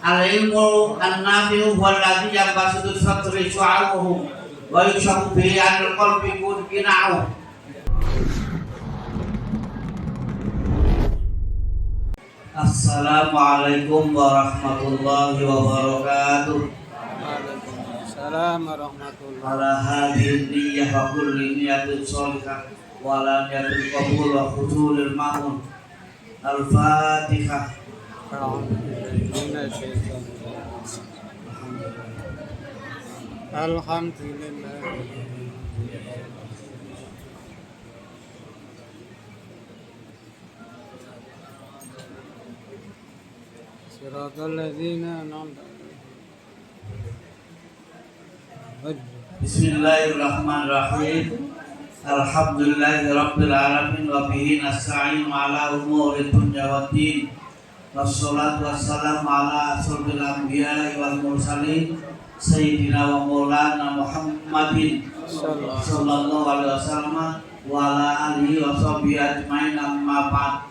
Al-ilmu an-nafi'u huwa alladhi yanbasitu sadri syu'abuhu wa yukshafu bihi 'anil qalbi qina'u. Assalamualaikum warahmatullahi wabarakatuh. Waalaikumsalam warahmatullahi Ala hadhihi niyyah wa kulli niyatin sholihah wa ala niyatil qabul wa huduril ma'mun. Al-Fatihah. Alhamdulillah. Siratal ladzina an'amta 'alaihim. Bismillahirrahmanirrahim. Alhamdulillahirabbil alamin wa bihi nasta'in ala umuri dunya waddin. Wassalatu wassalamu ala asyrofil anbiya'i wal mursalin sayyidina wa maulana Muhammadin sallallahu alaihi wasallam wa ala alihi wa sahbihi ajmain, amma ba'd.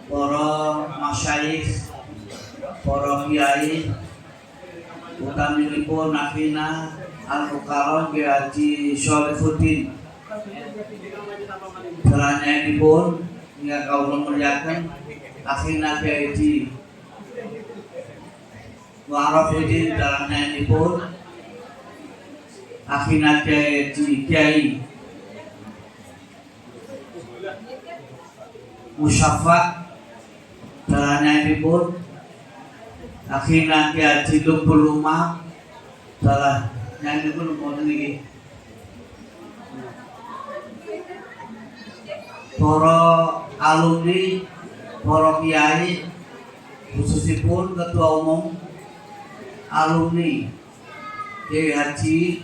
Para masyayikh, para kiai, utaminipun akhina al-mukarram Kiai Haji Sholihuddin salanyaipun ingkang kawula mulyakaken akhina Kiai Haji Wa'arafuddin salanyaipun akhina Kiai Haji Kiai Musyafa salanyaipun akhina Kiai Haji Lubul Umar salah nyanyi pun mau niki. Para alumni, para kiai, khususipun ketua umum alumni Kiai Haji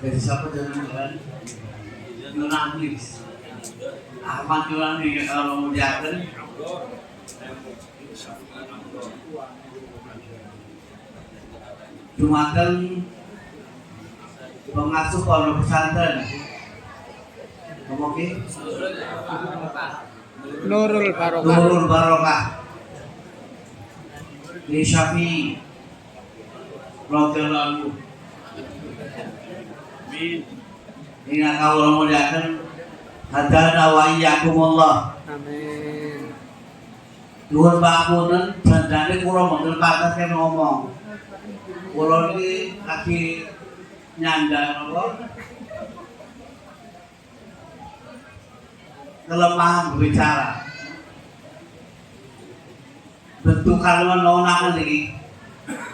dari siapa jangan Yunanlis Ahmad Yunanlis kalau muliakan dumateng pengasuh pondok pesantren Nurul Barokah di Syafi'i radhiyallahu anhu. Ini kawula muliakan hadana wa iyyakumullah. Amin. Nuwun pangapunten jandane kula mboten pantes ngomong. Kula niki lagi nyandang apa? Kelemahan berbicara. Bentukan menawan iki.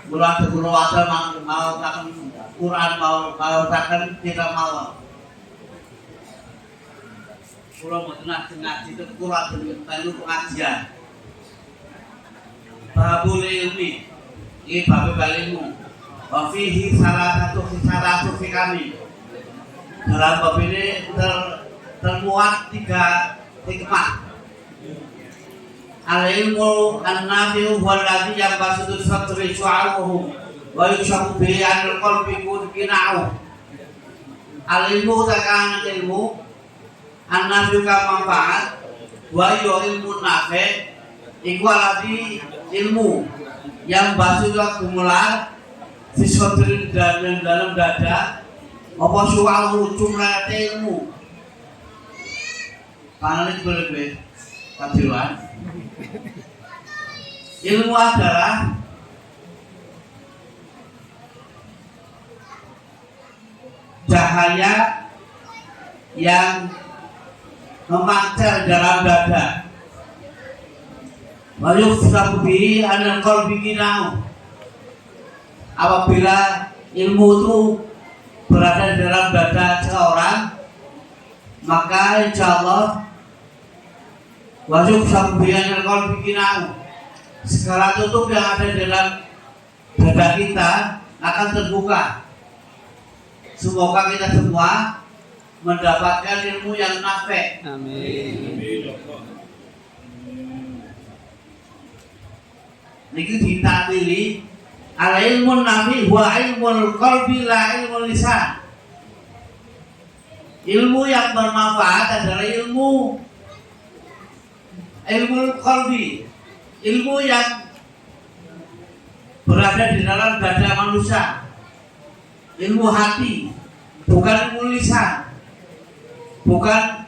Kula kula waca mau taken Quran mau taken kita mawon. Kula mboten ngaji itu kula telu pengajian. Babul ilmi, ini babul ilmu. Wa fihi salatu fi kami. Dalam bab ini termuat 3 hikmah. Al-ilmu an-nafi'u huwa alladhi yanbasitu sadri syu'abuhu wa yukshafu bihi 'anil qalbi qina'u. Al-ilmu takkan ilmu an-nafi'u ka manfaat wa ilmu nafi' iku alladhi ilmu yang basitu kumular fisodri dalam dada apa suwalu jumlah ilmu paling berlebih kadiwan. Ilmu adalah cahaya yang memancar dalam dada. Wa yukshafu bihi 'anil qalbi qina'u. Apabila ilmu itu berada dalam dada seseorang, maka insyaallah wa yukshafu bihi 'anil qalbi qina'u. Segala tutup yang ada dalam dada kita akan terbuka. Semoga kita semua mendapatkan ilmu yang nafi'. Amin. Niki ditakwili al ilmu nafi huwa ilmul qalbi la ilmul lisan. Ilmu yang bermanfaat adalah ilmu ilmu qalbi, ilmu yang berada di dalam dada manusia, ilmu hati, bukan ilmu lisan, bukan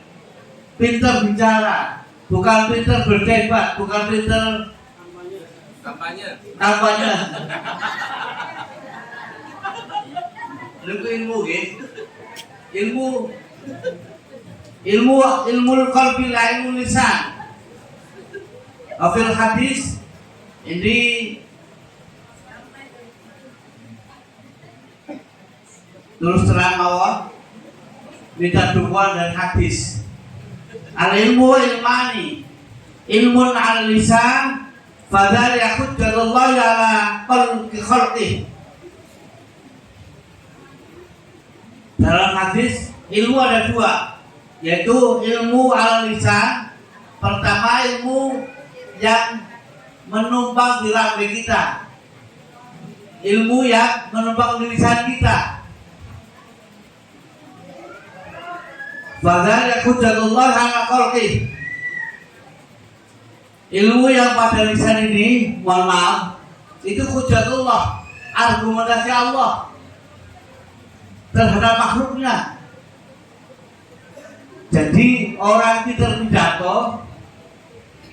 pintar bicara, bukan pintar berdebat, bukan pintar kampanye. Ilmu gitu. Ilmu qalbi la ilmu lisan. Afil hadis ini terus terang mawon minta dukungan dari hadis. Al ilmu ilmani, ilmun al lisan, fadzal yahujjatullah ala khalqih. Dalam hadis ilmu ada dua, yaitu ilmu al lisan. Pertama ilmu yang menumpang di lambung kita, ilmu yang menumpang di lisan kita. Fadzal yahujjatullah ala khalqih. Ilmu yang pada lisan ini, mohon maaf, itu hujjatullah, argumentasi Allah terhadap makhluknya. Jadi orang pintar pidato,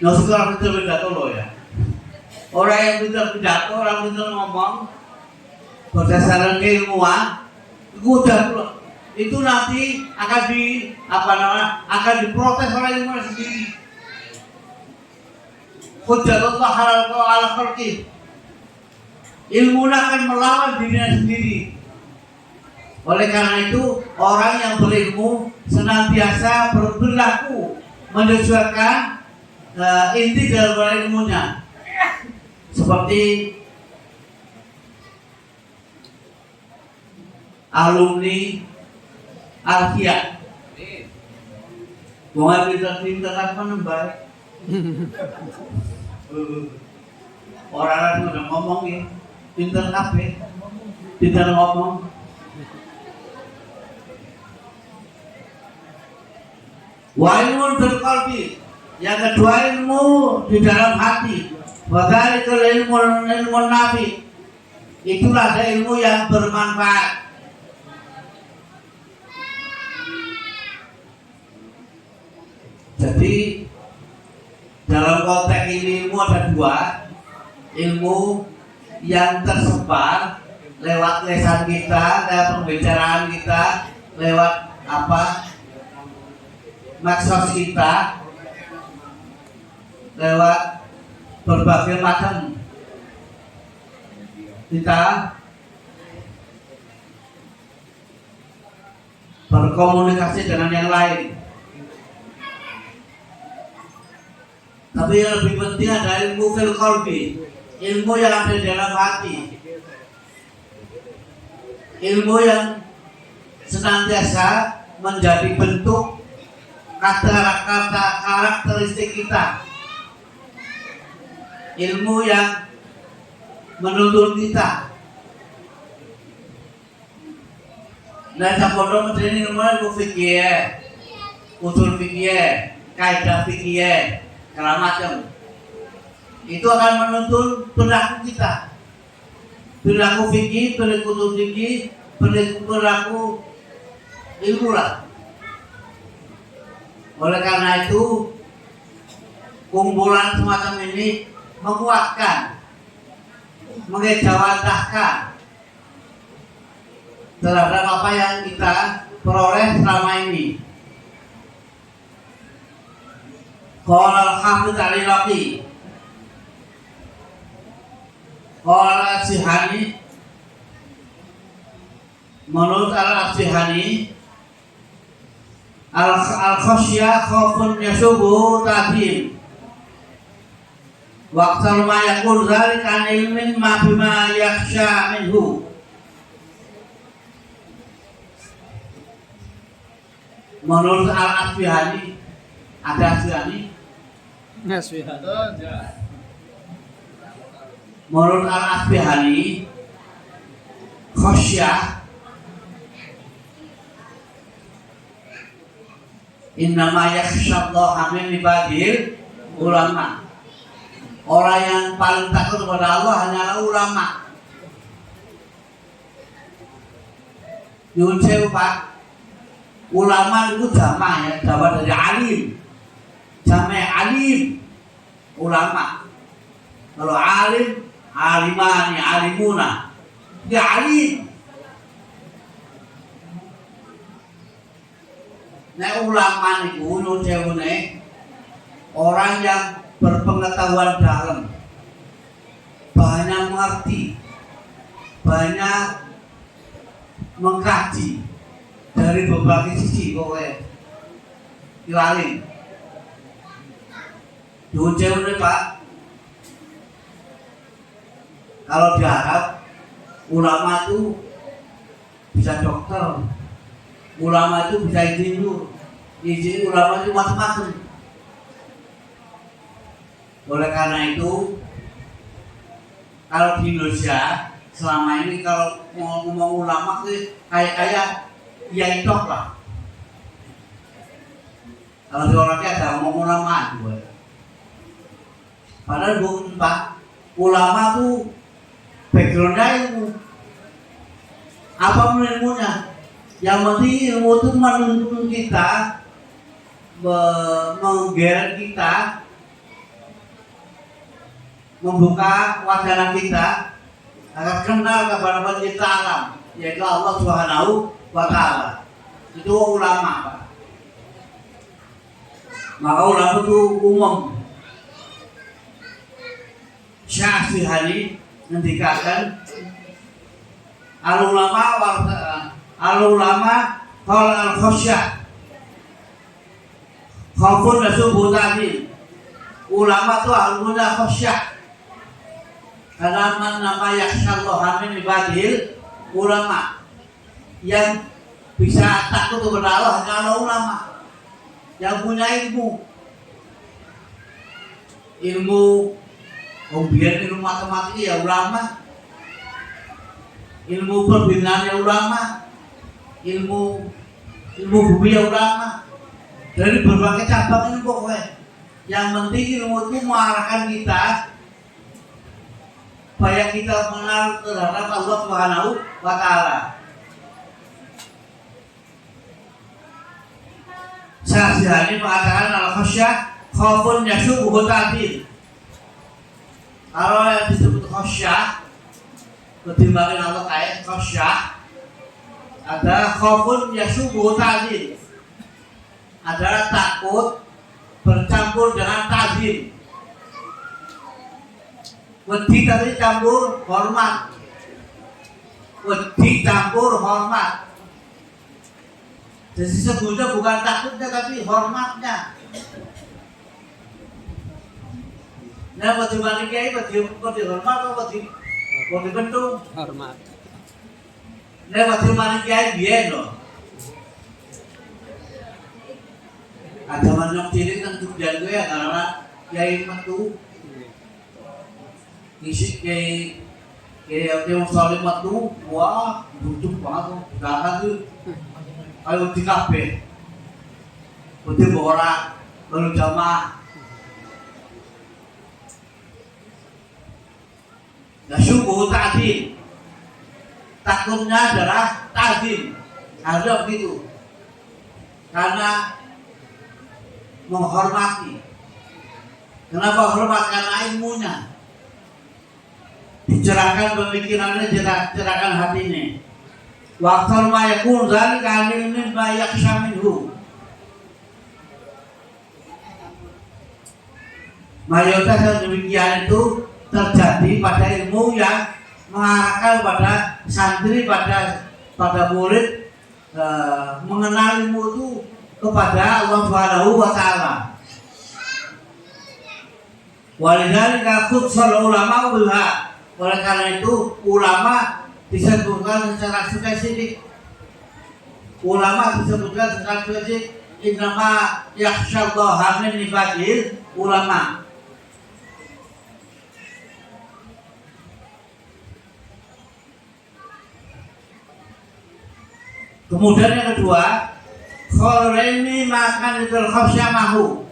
orang pintar pidato loh ya. Orang yang pintar pidato, orang pintar ngomong berdasarkan keilmuan, itu nanti akan diprotes oleh ilmuwan sendiri. Hujjatullah ala khalqih. Ilmu akan melawan dirinya sendiri. Oleh karena itu, orang yang berilmu senantiasa berperilaku menyesuaikan inti dari ilmunya. Seperti alumni Alkia. Bunga pintar-pintar apa baik. Orang udah ngomong ya, pintar kafe, pintar ngomong. Wa ilmu fil qalbi, yang kedua ilmu di dalam hati. Wa dzalikal ilmu nafi, itulah ilmu yang bermanfaat. Jadi dalam konteks ini ilmu ada dua, ilmu yang tersebar lewat lisan kita, lewat pembicaraan kita, lewat maksud kita, lewat berbagai macam kita berkomunikasi dengan yang lain. Tapi yang lebih penting adalah ilmu fil qalbi, ilmu yang ada di dalam hati, ilmu yang senantiasa menjadi bentuk kata-kata karakteristik kita, ilmu yang menuntun kita. Nah, sapodo medeni ilmu fikih, usul fikih, kaidah fikih, segala macam. Itu akan menuntun perilaku kita, perilaku fikih, perilaku usul fikih, perilaku ilmu lah. Oleh karena itu, kumpulan semacam ini menguatkan, mengejawantahkan terhadap apa yang kita peroleh selama ini. Qala al-Hafidz al-Iraqi, qala Asihani, menurut al-Asihani, al-khasyah khaufun yasubu tadim. Waqtal ma yakul dzalika an ilmin ma bima yakhsha minhu. Menurut al-Asihani, ada Asihani? Menurut al-Asihani, khasyah innama yakhshallaha min ibadil ulama. Orang yang paling takut kepada Allah hanyalah ulama. Nyuwun sewu Pak. Ulama itu jamak ya, jamak dari alim. Jamak alim. Ulama. Kalau alim, alimani, alimuna. Dia alim. Nah ulama itu nyuwun sewu orang yang berpengetahuan dalam, banyak mengerti, banyak mengkaji dari berbagai sisi pokoknya ilalim. Diucapkan Pak, kalau di Arab ulama itu bisa dokter, ulama itu bisa insinyur, ulama itu macam-macam. Oleh karena itu, kalau di Indonesia selama ini kalau mau ngomong ulama itu kayak ya itu lah. Kalau di orangnya ada ngomong ulama juga. Padahal bukan Pak, ulama itu backgroundnya ilmu. Apa ilmunya? Yang penting ilmu itu menuntun kita, menggeret kita, membuka wacana kita agar kenal kepada pencipta alam, yaitu Allah Subhanahu wa Ta'ala. Itu ulama Pak. Maka ulama itu umum. Syafihani ngendikaken al-ulama qala al-khasyah khaufun nasubutani. Ulama itu al-ulama khasyah. Karena nama yakhsyallaha min ibadil ulama, yang bisa takut kepada Allah adalah ulama yang punya ilmu kemudian ilmu matematika ya ulama, ilmu perbinaan ya ulama, ilmu bumi ya ulama, dari berbagai cabang ilmu pokoknya. Yang penting ilmu itu mengarahkan kita supaya kita mengenal terhadap Allah Subhanahu wa Ta'ala. Syahsihani mengatakan al-khasyah khaufun yasubuhu ta'dil. Kalau yang disebut khasyah, ketimbangin Allah kayak khasyah, ada khaufun yasubuhu ta'dil. Adalah takut bercampur dengan ta'dil. Wedi tapi campur hormat. Wedi campur hormat. Jadi sebetulnya bukan takutnya tapi hormatnya. Nah, wedi mani kiai, wedi hormat atau wedi bentuk? Hormat. Nah, wedi mani kiai biyen loh. Ada manuk cilik kan tujuan gue ya karena kiai metu. Isi kayak saling metu, wah butuh banget, jangan tuh, ayo di kafe, butuh orang baru jamaah, nasyubuh ta'dil, takutnya adalah ta'dil, ada begitu, karena menghormati, kenapa hormat? Karena ilmunya. Dicerahkan pemikirannya, cerahkan hatinya. Waktu ma yakun zalika ilmin ma yakhsha minhu. Mayoritas yang demikian itu terjadi pada ilmu yang mengarahkan pada santri, pada murid mengenal ilmu itu kepada Allah Subhanahu wa Ta'ala. Walidzalika khussal ulama bilha. Oleh karena itu ulama disebutkan secara spesifik. Ulama disebutkan secara spesifik. Innama yakhsyallaha min ibadil ulama. Kemudian yang kedua, khairul ilmi makan idul khasyah mahu.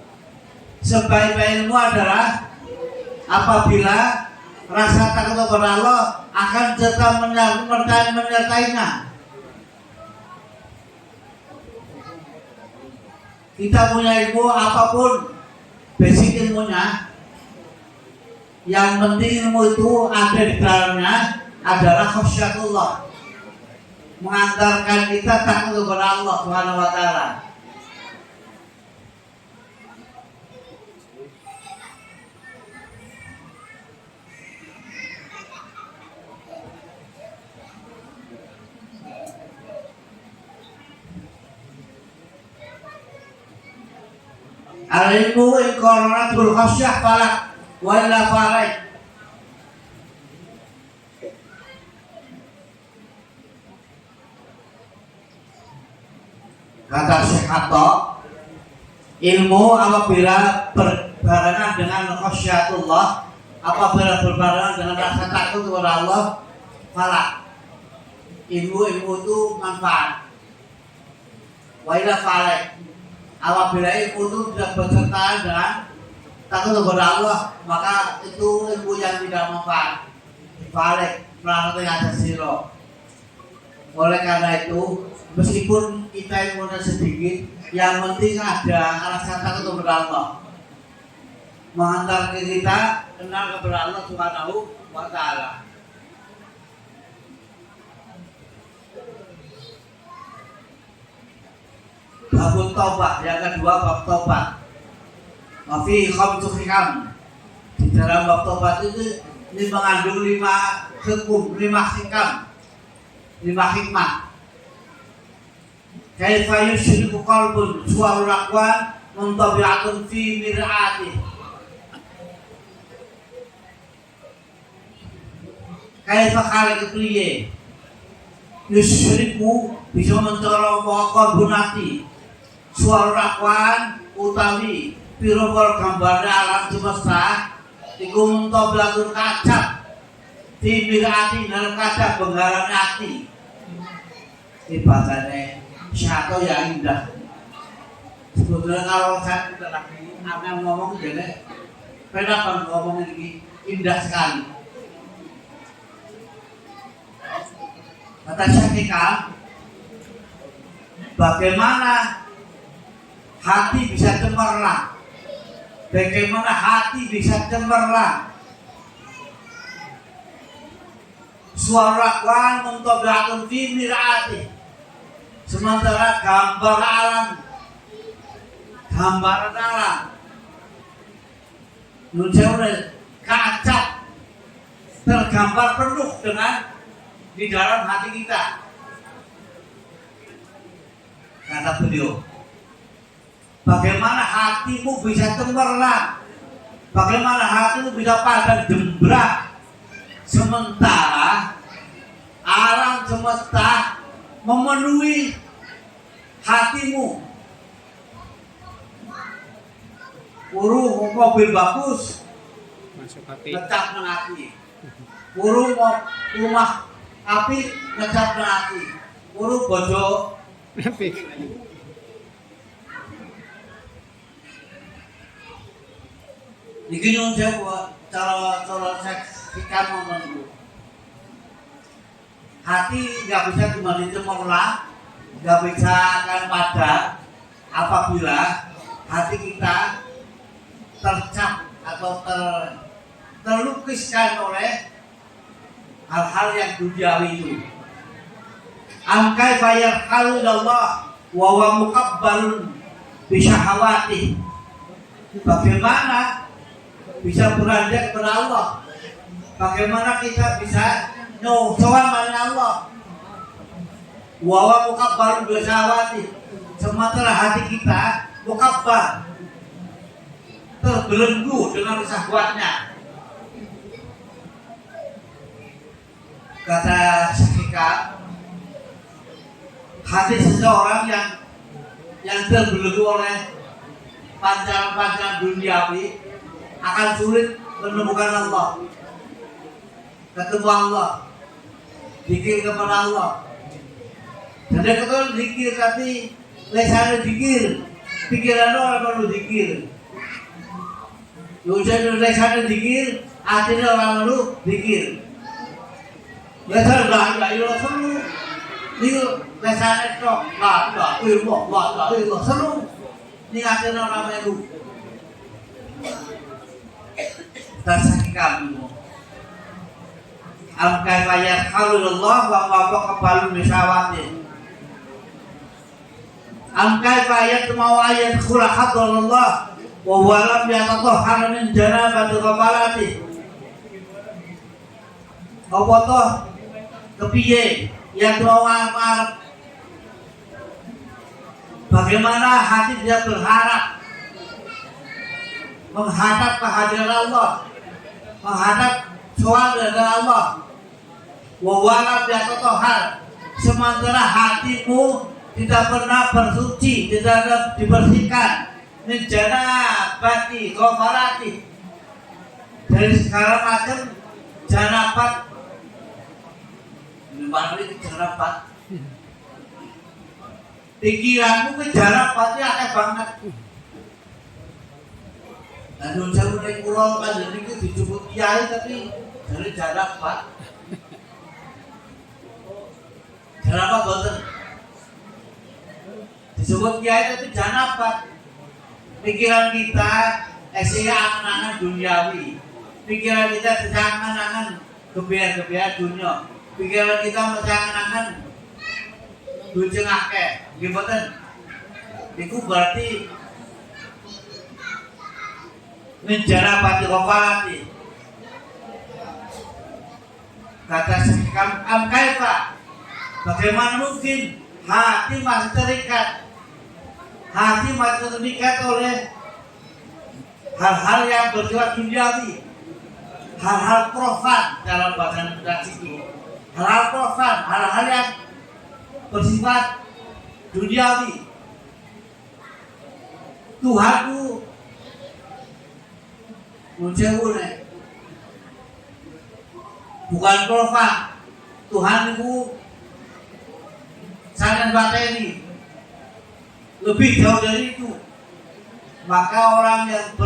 sebaik-baik ilmu adalah apabila rasa takut kepada Allah akan tetap menyertainya. Kita punya ilmu apapun, basic ilmunya, yang penting ilmu itu ada di dalamnya adalah khasyatullah, mengantarkan kita takut kepada Allah Subhanahu wa taala. Al-ilmu in qaranatul khasyah falak wa illa falak. Kata Syekh Hatta, ilmu apabila berbarengan dengan khasyatullah, apabila berbarengan dengan rasa takut kepada Allah, falak. Ilmu itu manfaat. Wa illa falak. Apabila ilmu itu tidak berserta dengan takut kepada Allah, maka itu ilmu yang tidak manfaat. Balik melalui atas siro. Oleh karena itu, meskipun kita ilmunya sedikit, yang penting ada rasa takut kepada Allah, mengantarkan kita kenal kepada Allah Subhanahu wa taala. Bab taubat, yang kedua bab taubat. Mafi khamsu hikam. Di dalam bab taubat itu ini mengandung 5 hukum, 5 hikam, 5 hikmah. Kaifa yusyriku qalbun suarul aqwan muntabi'atun fi mir'ati. Kaifa khaliq priye yusyriku bisa mencorong qalbun ati. Suara rakwan utawi piro-piro gambarnya alam semesta iku muntablatur kacap di mirati dalam kacap benggaran hati. Ini bahasanya syato yang indah. Sebetulnya kalau saya tidak lagi akan ngomong jadi kenapa ngomong ini indah sekali. Kata Syekh, bagaimana hati bisa cemerlang? Bagaimana hati bisa cemerlang? Suara kuan muntablatun fi mir'ati. Sementara gambar alam, gambaran alam nunjaunya kaca tergambar penuh dengan di dalam hati kita. Kata beliau, bagaimana hatimu bisa cemerlang? Bagaimana hatimu bisa padam jembrak? Sementara alam semesta memenuhi hatimu. Urung mobil bagus, ngecap nang hati. Urung rumah api, ngecap nang hati. Urung bojo iki nyuwun sewu cara saksikan momenku. Hati nggak bisa cuma dicemerlang, nggak bisa akan padam apabila hati kita tercap atau terlukiskan oleh hal-hal yang duniawi itu. Angkai bayar halulullah wa wa muqabbalun bisyahawati. Bagaimana bisa beranjak kepada Allah? Bagaimana kita bisa sowan marang Allah? Wa wa muqabbalun bisyahawati. Sementara hati kita muqabbal, terbelenggu dengan syahwatnya. Kata Syekh, hati seseorang yang terbelenggu oleh pandangan-pandangan duniawi akan sulit menemukan Allah, ketemu Allah, zikir kepada Allah. Dan dia kata zikir tapi lesannya zikir, pikiran orang perlu zikir. Ujian lesane dikir, artinya orang lu dikir. Lesane enggak itu seru. Ini lesane tok, enggak ilmu seru. Ini artinya orang melu. Tasaki kamu. Am kaifa yarhamullah wa ma qabalu misawati. Am kaifa yatma'u ayat khula hadrallah wa huwa lam yatatahhar min janabati qabalati. Apa toh kepiye yang doa bagaimana hati dia berharap menghadap kehadiran Allah, menghadap soal dari Allah. Wawalam yatotohar, sementara hatimu tidak pernah bersuci, tidak ada dibersihkan. Menjana bati, komarati. Dari segala macam janabat. Dimana itu janabat? Pikiranmu ke janabatnya aneh banget. Dan jauh dari pulau kan jadi itu dijemput kiai tapi dari janabat. Janabat boten. Disebut kiai tapi janabat. Pikiran kita angan-angan duniawi. Pikiran kita angan-angan kebiasaan dunia. Pikiran kita angan-angan bujeng akeh. Gimana? Itu berarti menjara pati kopalati. Kata am kaifa, bagaimana mungkin hati masih terikat, hati masih terikat oleh hal-hal yang bersifat duniawi, hal-hal profan dalam bahasa Indonesia itu, hal-hal profan, hal-hal yang bersifat duniawi. Tuhanku Munjewune bukan profan, Tuhan itu sangat bateni, lebih jauh dari itu. Maka orang yang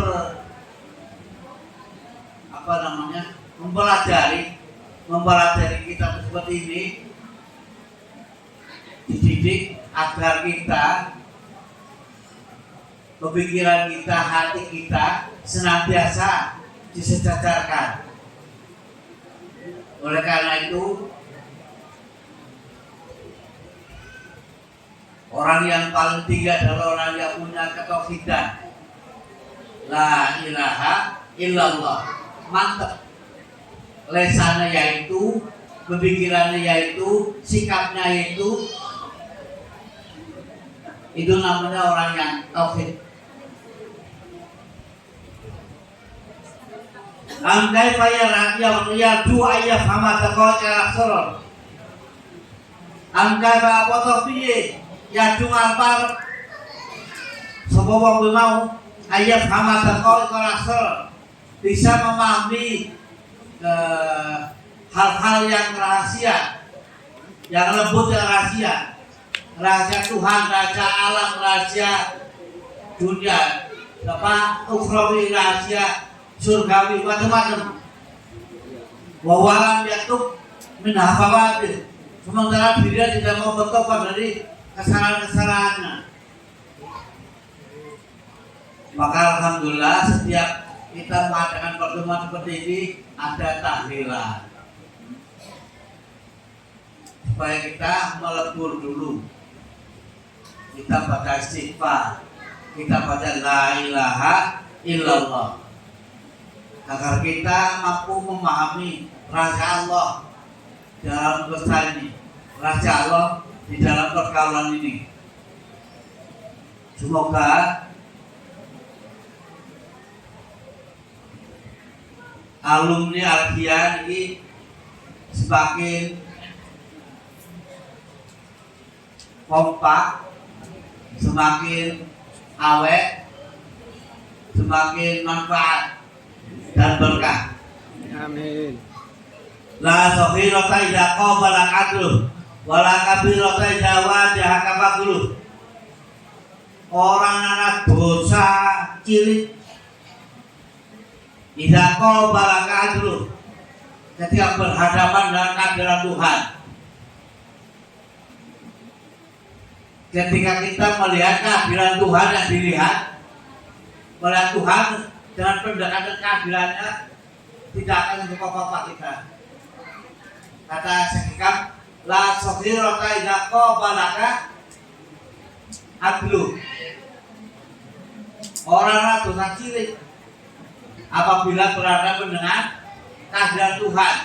mempelajari kitab seperti ini dididik agar kita pemikiran kita, hati kita senantiasa disejajarkan. Oleh karena itu, orang yang paling tinggi adalah orang yang punya ketauhidan. La ilaha illallah. Mantap. Lesannya yaitu, pemikirannya yaitu, sikapnya yaitu, itu namanya orang yang tauhid. Angkai faya rakyat dua ayat sama tekol karakter. Angkai apa toh piye ya dungal par sapa wong mau ayat sama tekol karakter bisa memahami hal-hal yang rahasia, yang lembut, yang rahasia, rahasia Tuhan, rahasia alam, rahasia dunia, ukhrawi, rahasia surgawi, macam-macam. Wawalan yatuk min hafawatir, sementara dia tidak mau bertobat dari kesalahan-kesalahannya. Maka alhamdulillah setiap kita mengadakan pertemuan seperti ini ada tahlilan, supaya kita melebur dulu, kita baca istighfar, kita baca la ilaha illallah, agar kita mampu memahami rahasia Allah dalam besar ini, rahasia Allah di dalam pergaulan ini. Semoga alumni Alfian ini semakin kompak, semakin awet, semakin manfaat dan berkah. Amin. La sohirota idha qabala adluh wala kabirota idha wajah kabagluh. Orang anak dosa cilik Idza qabalaka dulu ketika berhadapan dengan kehadiran Tuhan. Ketika kita melihat kehadiran Tuhan yang dilihat oleh Tuhan dengan pendekatan kehadirannya, tidak akan menjadi apa-apa kita. Kata Syekh la sokhirata idza qabalaka adlu. Orang dosa cilik apabila berhadapan dengan kehadiran Tuhan.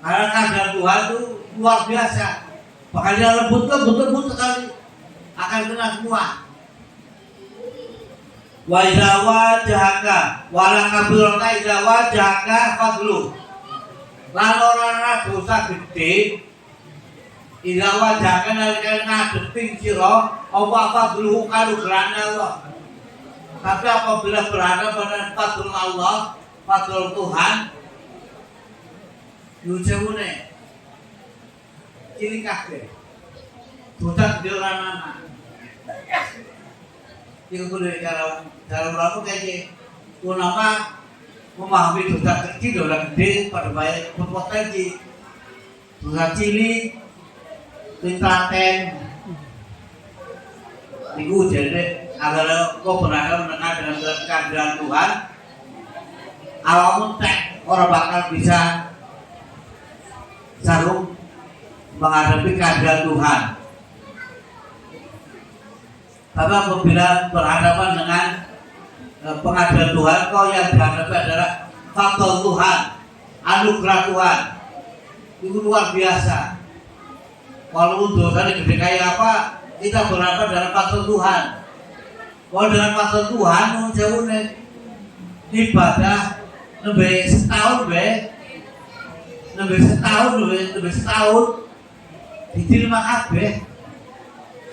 Karena kehadiran Tuhan itu luar biasa. Bahkan dia lembut sekali akan kena semua. Wa idza wajhaka wala kabirata idza wajhaka fadlu. Lan ora dosa gede idza wajhaka nalika ngadepin sira apa fadlu kalugrane Allah. Tapi apabila berhadapan dengan fadl Allah, fadl Tuhan, lucunya ciri kabeh. Dosa gede ora ana. Itu kudu cara ulama kayak ulama memahami dosa kecil dosa gede pada baik berpotensi dosa cilik pintaten itu jadi agar kau berada mendengar dengan kehadiran Tuhan awalmu tek orang bakal bisa sanggup menghadapi kehadiran Tuhan. Tapi apabila berhadapan dengan pengadilan Tuhan, kau yang dihadapi adalah faktor Tuhan, anugerah Tuhan. Itu luar biasa. Walaupun dosa gede kayak apa, kita berhadapan dengan faktor Tuhan. Kalau dengan faktor Tuhan, jauh nih ibadah lebih setahun, lebih setahun diterima kabeh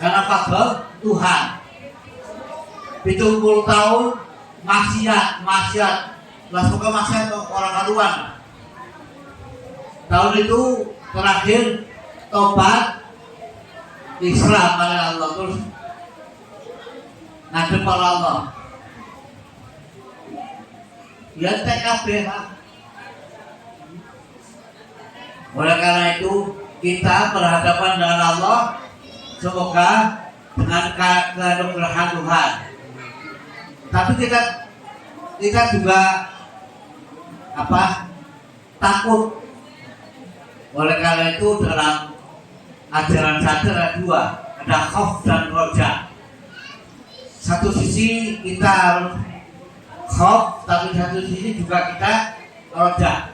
karena faktor Tuhan. 70 tahun maksiat langsung ke maksiat orang karuan. Tahun itu terakhir tobat Islam oleh Allah terus ngadep oleh Allah. Ya TKB. Oleh karena itu kita berhadapan dengan Allah, semoga dengan keanugeraan Tuhan. Tapi kita juga takut. Oleh karena itu dalam ajaran saya ada dua, ada khauf dan roja. Satu sisi kita harus khauf, tapi satu sisi juga kita roja.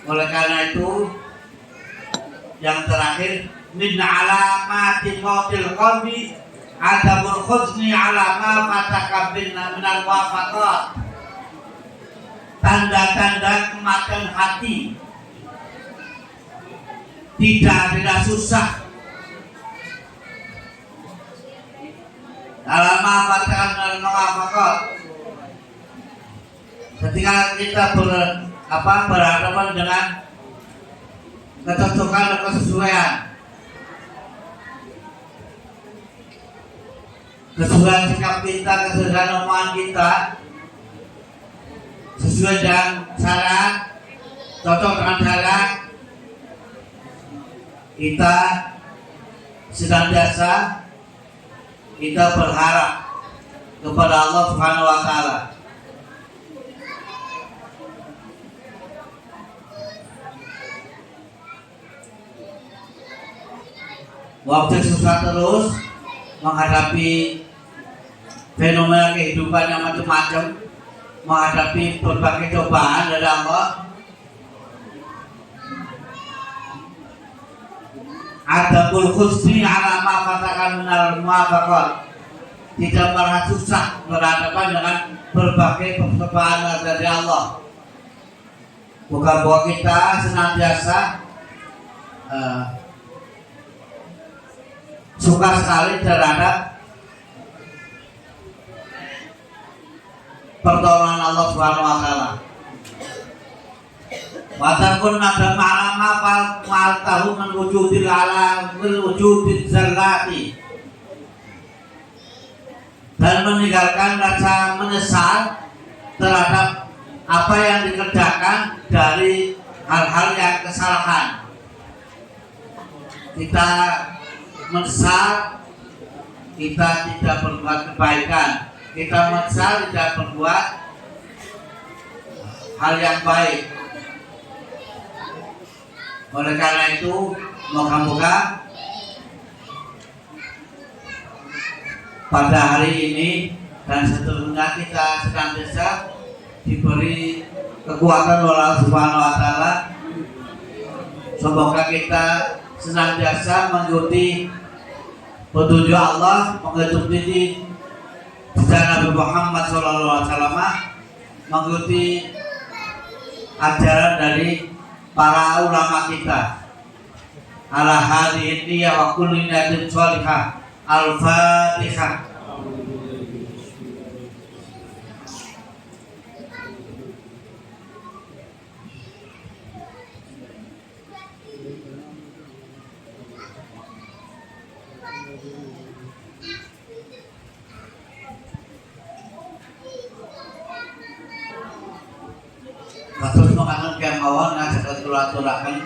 Oleh karena itu yang terakhir min alamatil mautil qalbi adamul khuzni ala ma fataka minal wafaqat. Tanda-tanda kematian hati, tidak ada susah dalam ma fataka minal wafaqat. Ketika kita berhadapan dengan kecocokan dan kesesuaian sikap kita, kesesuaian omongan kita sesuai dengan syarat, cocok dengan syarat, kita senantiasa kita berharap kepada Allah Subhanahu wa Ta'ala. Waktu susah terus menghadapi fenomena kehidupan yang macam-macam, menghadapi berbagai cobaan dari Allah. Adabul khusni ala ma fatakan minal muwafaqat. Tidak merasa susah berhadapan dengan berbagai percobaan dari Allah. Bukan bahwa kita senantiasa suka sekali terhadap pertolongan Allah Subhanahu wa Ta'ala. Walaupun ada ma'lama fal tahu min wujudil ala min wujudil zallati. dan meninggalkan rasa menyesal terhadap apa yang dikerjakan dari hal-hal yang kesalahan. Kita menyesal kita tidak berbuat kebaikan, kita menyesal tidak berbuat hal yang baik. Oleh karena itu, moga-moga pada hari ini dan seterusnya kita senantiasa diberi kekuatan oleh Allah Subhanahu wa taala. Semoga kita senantiasa mengikuti petunjuk Allah, mengikuti Nabi Muhammad SAW, mengikuti ajaran dari para ulama kita. Ala hadhihi niyya wa kulli niyatin shalihah. Al-Fatihah. Kasus makanan kemauan ngajak tulah-tulakan.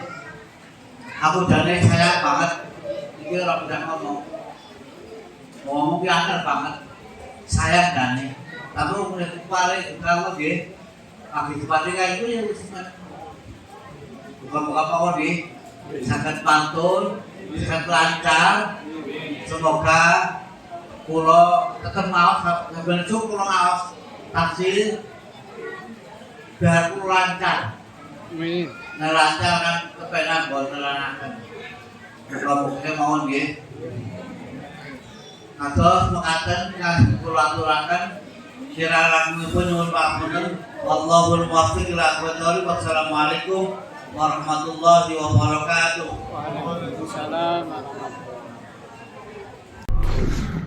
Aku jane sayang banget. Iki ora bisa ngomong piantar banget. Sayang jane. Tapi umure kepare kalau nggih. Pagi sepati kae iku ya wis buka-buka mawon nggih. Saged pantun, saged lancar. Semoga kula tetep maos sampeyan kula maos tafsir biar kula lancar. Amin. Nah lancar kan kepenak buat neranakan. Muka-muka mohon nggih. Atos mekaten kang kula aturaken sirahipun nyuwun pamunten. Wallahul muwaffiq ila aqwamit thoriq. Wassalamualaikum warahmatullahi wabarakatuh. Waalaikumsalam warahmatullahi wabarakatuh.